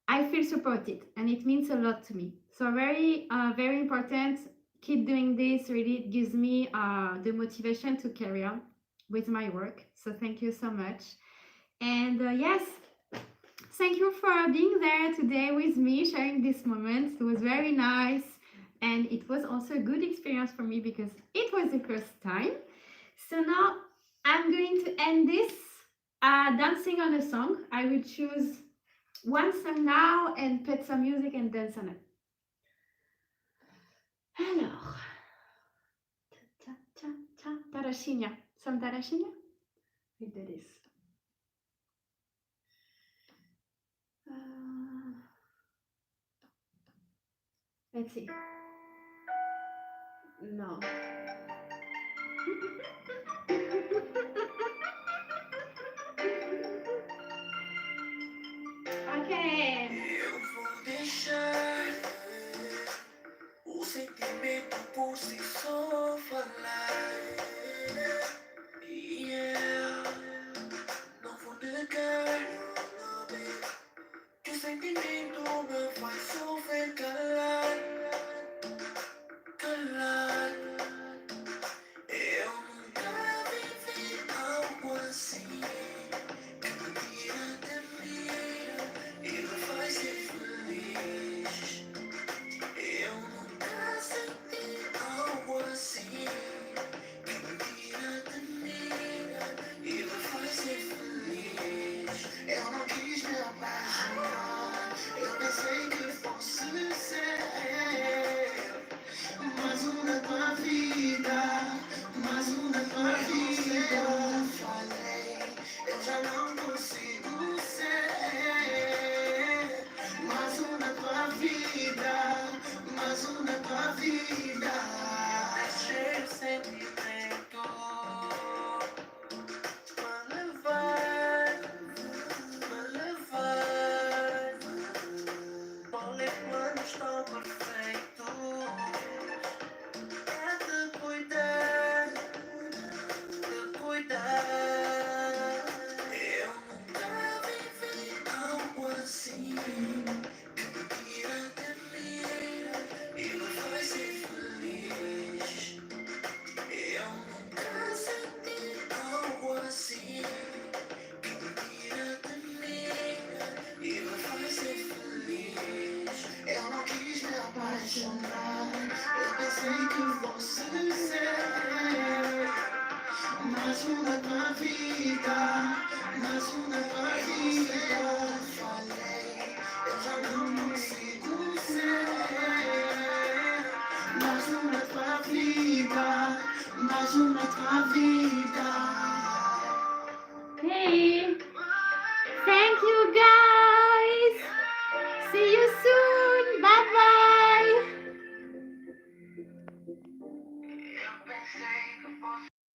[SPEAKER 1] I feel supported and it means a lot to me. So very important. Keep doing this. Really, it gives me the motivation to carry on with my work. So thank you so much. And yes, thank you for being there today with me, sharing this moment. It was very nice. And it was also a good experience for me because it was the first time. So now I'm going to end this dancing on a song. I will choose one song now and put some music and dance on it. Alors, Tarashinha. Some Tarashinha? We do this. Let's see. No. Okay. Eu vou deixar o sentimento por si só falar. Yeah. Não vou negar que o sentimento me faz sofrer calar. Eu nunca vivi algo assim que me tira de mim e me faz ser feliz. Eu nunca senti algo assim que me tira de mim e me faz ser feliz. Eu não quis me apaixonar, Mais uma tua vida, mais uma tua vida.